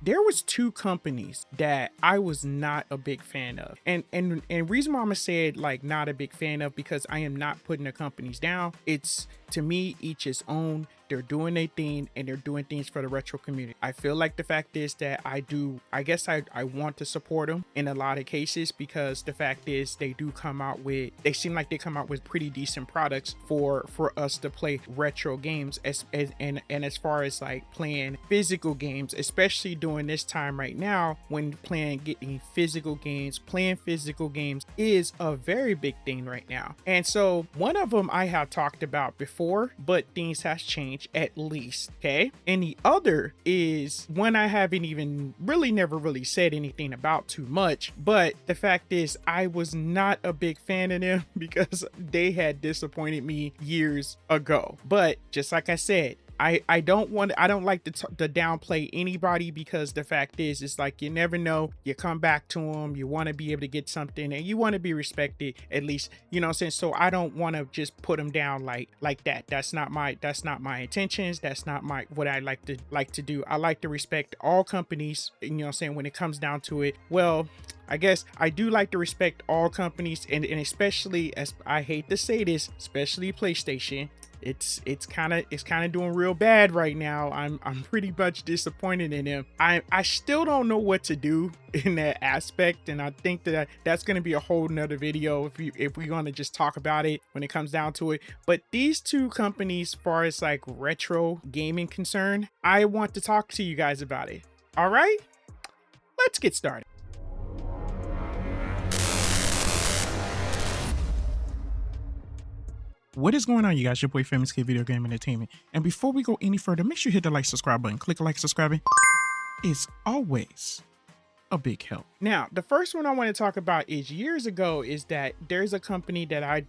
there was two companies that I was not a big fan of. And reason why I'm gonna say it like not a big fan of, because I am not putting the companies down. It's, to me, each its own. They're doing their thing and they're doing things for the retro community. I feel like the fact is that I want to support them in a lot of cases, because the fact is they seem like they come out with pretty decent products for us to play retro games, and as far as like playing physical games, especially during this time right now when playing physical games is a very big thing right now. And so one of them I have talked about before, but things has changed at least, okay? And the other is one I haven't even never really said anything about too much, but the fact is I was not a big fan of them because they had disappointed me years ago. But just like I said, I don't like to downplay anybody, because the fact is, it's like, you never know, you come back to them, you want to be able to get something and you want to be respected, at least, you know what I'm saying? So I don't want to just put them down like that. That's not my intentions. That's not what I like to do. I like to respect all companies, you know what I'm saying, when it comes down to it. Well, I guess I do like to respect all companies, and especially, as I hate to say this, especially PlayStation. It's kind of doing real bad right now. I'm pretty much disappointed in them. I still don't know what to do in that aspect, and I think that's going to be a whole nother video if we're going to just talk about it when it comes down to it. But these two companies, as far as like retro gaming concerned, I want to talk to you guys about it. All right, let's get started. What is going on, you guys? Your boy Famous Kid Video Game Entertainment. And before we go any further, make sure you hit the like, subscribe button. Click like, subscribing. It's always a big help. Now, the first one I want to talk about is years ago, is that there's a company that I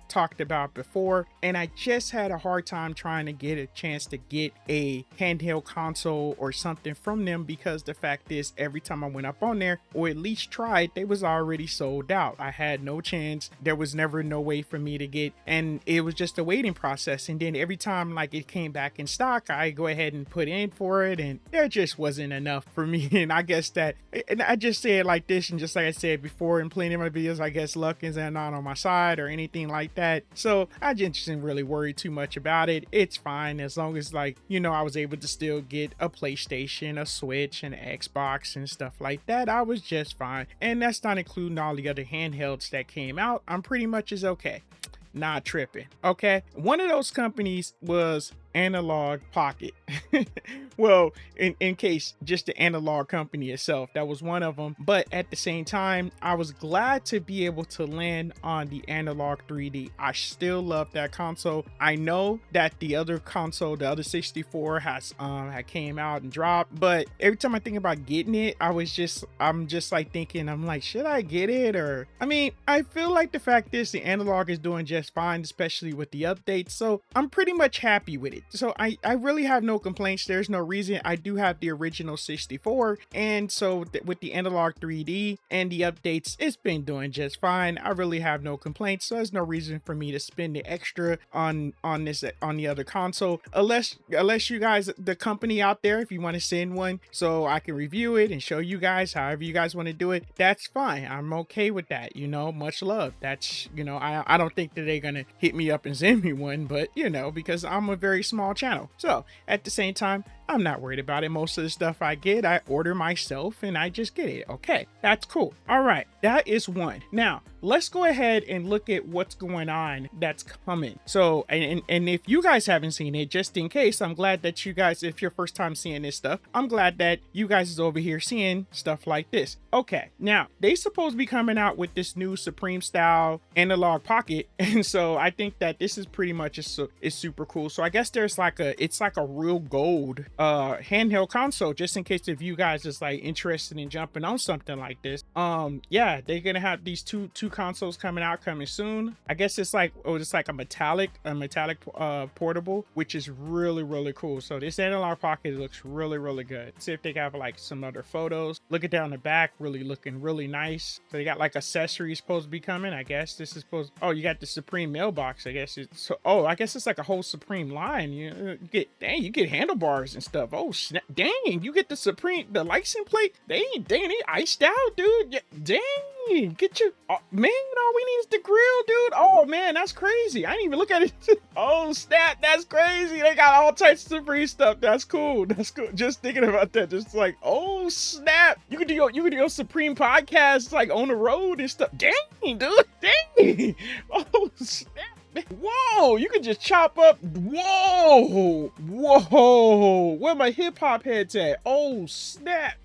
talked about before, and I just had a hard time trying to get a chance to get a handheld console or something from them, because the fact is, every time I went up on there, or at least tried, they was already sold out. I had no chance. There was never no way for me to get, and it was just a waiting process. And then every time like it came back in stock, I go ahead and put in for it, and there just wasn't enough for me. And I guess that, and I just say it like this, and just like I said before in plenty of my videos, I guess luck is not on my side or anything like that. So I just didn't really worry too much about it. It's fine, as long as, like, you know, I was able to still get a PlayStation, a Switch, and an Xbox and stuff like that. I was just fine. And that's not including all the other handhelds that came out. I'm pretty much as okay. Not tripping. Okay, one of those companies was Analog Pocket. Well, in case, just the Analog company itself, that was one of them. But at the same time, I was glad to be able to land on the Analog 3D. I still love that console. I know that the other console, the other 64, had came out and dropped, but every time I think about getting it, I'm just like thinking, I'm like, should I get it? Or, I mean, I feel like the fact is the Analog is doing just fine, especially with the updates, so I'm pretty much happy with it. So I really have no complaints. There's no reason. I do have the original 64, and so with the Analog 3D and the updates, it's been doing just fine. I really have no complaints, so there's no reason for me to spend the extra on the other console, unless you guys, the company out there, if you want to send one so I can review it and show you guys, however you guys want to do it, that's fine. I'm okay with that, you know. Much love. That's, you know, I don't think that they're gonna hit me up and send me one, but you know, because I'm a very small channel, so at the same time, I'm not worried about it. Most of the stuff I get, I order myself and I just get it. Okay, that's cool. All right, that is one. Now, let's go ahead and look at what's going on that's coming. So, and if you guys haven't seen it, just in case, I'm glad that you guys, if you're first time seeing this stuff, I'm glad that you guys is over here seeing stuff like this. Okay, now, they supposed to be coming out with this new Supreme style Analog Pocket, and so I think that this is pretty much is super cool. So I guess there's like it's like a real gold handheld console, just in case if you guys is like interested in jumping on something like this. Yeah, they're gonna have these two consoles coming soon. I guess it's like, it's like a metallic portable, which is really cool. So this Analog Pocket looks really good. See if they have like some other photos. Look at down the back, looking really nice. So they got like accessories supposed to be coming. I guess this is supposed, oh, you got the Supreme mailbox. I guess it's, so, oh, I guess it's like a whole Supreme line. You get handlebars and stuff. Oh snap! Dang, you get the Supreme, the license plate. Dang, they iced out, dude. Yeah, dang, get your man. All we need is the grill, dude. Oh man, that's crazy. I didn't even look at it. Oh snap, that's crazy. They got all types of Supreme stuff. That's cool. That's cool. Just thinking about that, just like, oh snap, you can do your Supreme podcast like on the road and stuff. Dang, dude. Dang. Oh snap. Whoa, you can just chop up. Whoa, where my hip-hop heads at? Oh snap,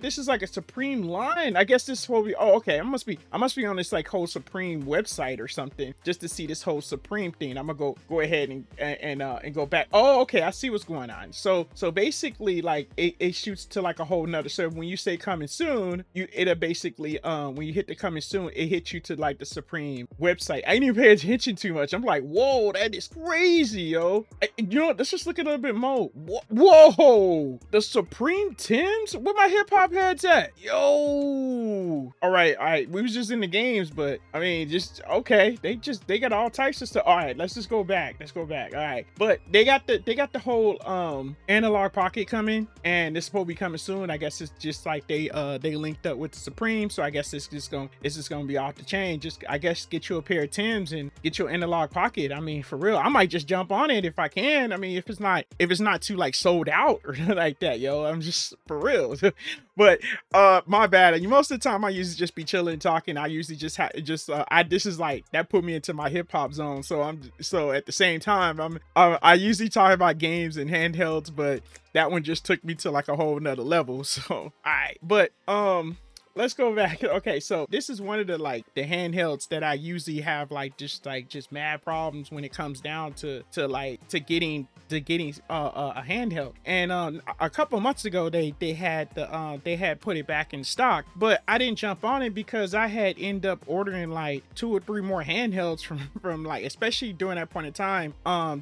this is like a Supreme line. I guess this will be, oh okay, I must be on this like whole Supreme website or something just to see this whole Supreme thing. I'm gonna go ahead and go back. Oh okay, I see what's going on. So basically like it shoots to like a whole nother. So when you say coming soon, it'll basically when you hit the coming soon, it hits you to like the Supreme website. I didn't even pay attention to much. I'm like, whoa, that is crazy, yo. You know what? Let's just look at a little bit more. Whoa, the Supreme Tims? Where my hip hop heads at? Yo. All right. We was just in the games, but I mean, just okay. They got all types of stuff. All right, let's just go back. All right, but they got the whole analog pocket coming, and it's supposed to be coming soon. I guess it's just like they linked up with the Supreme, so I guess it's just gonna be off the chain. Just I guess get you a pair of Tims and get your analog pocket. I mean, for real, I might just jump on it if I can. I mean, if it's not too like sold out or like that, yo. I'm just for real. But my bad. Most of the time I usually just be chilling talking. I usually just this is like that put me into my hip hop zone. So at the same time I usually talk about games and handhelds, but that one just took me to like a whole nother level. So all right, but let's go back. Okay, so this is one of the handhelds that I usually have just mad problems when it comes down to getting a handheld. And a couple months ago they had put it back in stock, but I didn't jump on it because I had ended up ordering like 2 or 3 more handhelds from like, especially during that point in time,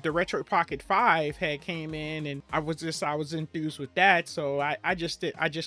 the Retro Pocket 5 had came in, and I was enthused with that, so I just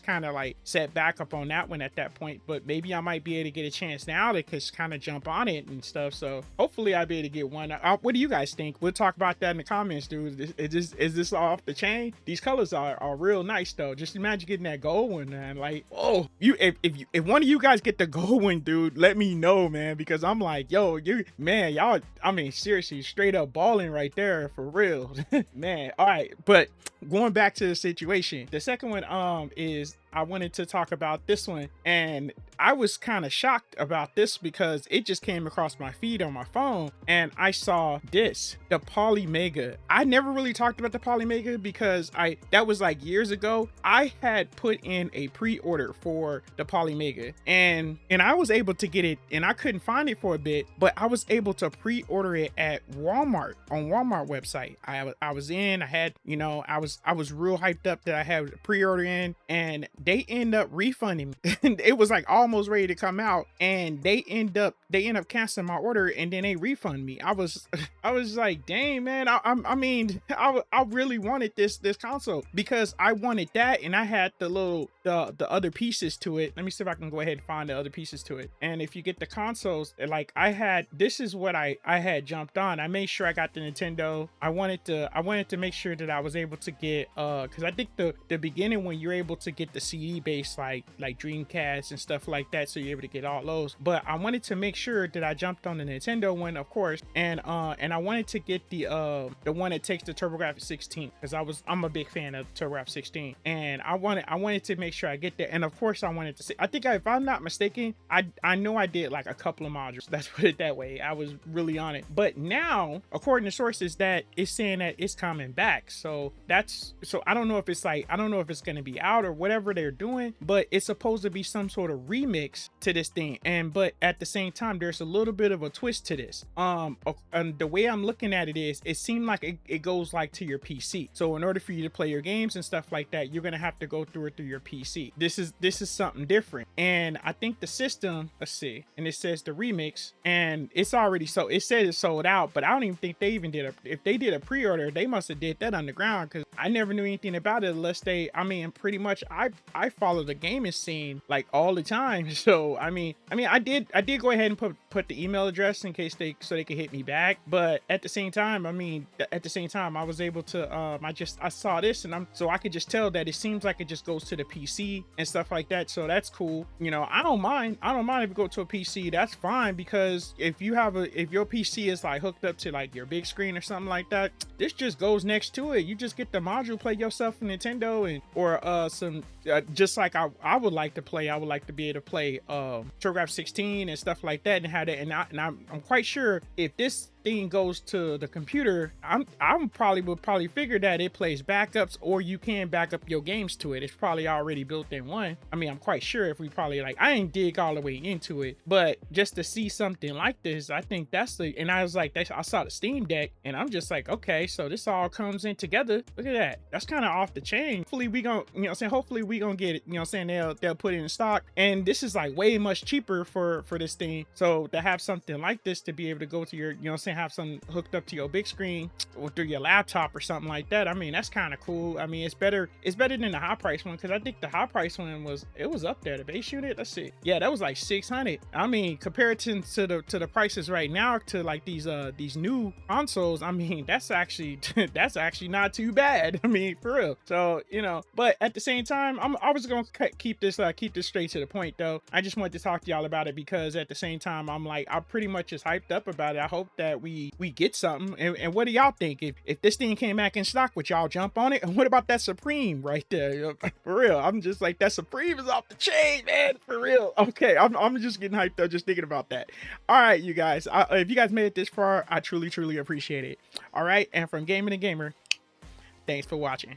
kind of like set back up on that one at that point. But maybe I might be able to get a chance now to just kind of jump on it and stuff, so hopefully I'll be able to get one. What do you guys think? We'll talk about that in the comments, dude. Is this off the chain? These colors are real nice though. Just imagine getting that gold one, man. Like, oh, if one of you guys get the gold one, dude, let me know, man, because I'm like, yo, y'all, I mean, seriously, straight up balling right there, for real. Man. All right, but going back to the situation, the second one is I wanted to talk about this one, and I was kind of shocked about this because it just came across my feed on my phone, and I saw this, the polymega. I never really talked about the polymega because that was like years ago. I had put in a pre-order for the polymega, and I was able to get it, and I couldn't find it for a bit, but I was able to pre-order it at Walmart, on Walmart website. I was in, I had, I was real hyped up that I had a pre-order in, and they end up refunding me. It was like almost ready to come out, and they end up canceling my order, and then they refund me. I was like, dang, man. I really wanted this console because I wanted that, and I had the other pieces to it. Let me see if I can go ahead and find the other pieces to it. And if you get the consoles, like this is what I had jumped on. I made sure I got the Nintendo. I wanted to make sure that I was able to get because I think the beginning when you're able to get the CD based like Dreamcast and stuff like that, so you're able to get all those. But I wanted to make sure that I jumped on the Nintendo one, of course, and I wanted to get the one that takes the TurboGrafx 16 because I'm a big fan of TurboGrafx 16, and I wanted to make sure I get that. And of course I wanted to see, I think if I'm not mistaken, I know I did like a couple of modules. Let's put it that way. I was really on it. But now, according to sources, that it's saying that it's coming back. So I don't know if it's going to be out or whatever they're doing, but it's supposed to be some sort of remix to this thing. But at the same time, there's a little bit of a twist to this. And the way I'm looking at it is, it seemed like it goes like to your PC. So in order for you to play your games and stuff like that, you're gonna have to go through your PC. This is something different. And I think the system, let's see, and it says the remix, and it's already it says it's sold out, but I don't even think they even if they did a pre-order, they must have did that underground, because I never knew anything about it unless pretty much I I follow the gaming scene like all the time. So I mean I did go ahead and put the email address in case they could hit me back. But at the same time, I mean, I was able to I saw this, and I could just tell that it seems like it just goes to the PC and stuff like that. So that's cool. You know, I don't mind if you go to a PC. That's fine, because if your PC is like hooked up to like your big screen or something like that, this just goes next to it. You just get the module, play yourself a Nintendo, and or some just like I would like to play. I would like to be able to play TurboGrafx 16 and stuff like that, and have that. And I'm quite sure if this thing goes to the computer, I'm probably figure that it plays backups, or you can back up your games to it. It's probably already built in one. I mean, I'm quite sure if we probably like, I ain't dig all the way into it, but just to see something like this, I think that's the, and I was like, I saw the Steam Deck, and I'm just like, okay, so this all comes in together. Look at that. That's kind of off the chain. Hopefully we gonna, you know what I'm saying, hopefully we gonna get it, you know what I'm saying, they'll put it in stock, and this is like way much cheaper for this thing. So to have something like this, to be able to go to your, you know what I'm saying, have something hooked up to your big screen or through your laptop or something like that, I mean, that's kind of cool. I mean, it's better than the high price one, because I think the high price one was up there. The base unit, let's see, yeah, that was like 600. I mean, compared to the prices right now to like these new consoles, I mean, that's actually that's actually not too bad. I mean, for real. So, you know, but at the same time, I was gonna keep this straight to the point though. I just wanted to talk to y'all about it, because at the same time, I'm pretty much just hyped up about it. I hope that we get something. And what do y'all think? If this thing came back in stock, would y'all jump on it? And what about that Supreme right there? For real, I'm just like, that Supreme is off the chain, man. For real. Okay, I'm just getting hyped up just thinking about that. All right, you guys, if you guys made it this far, I truly appreciate it. All right, and from Gaming and Gamer, thanks for watching.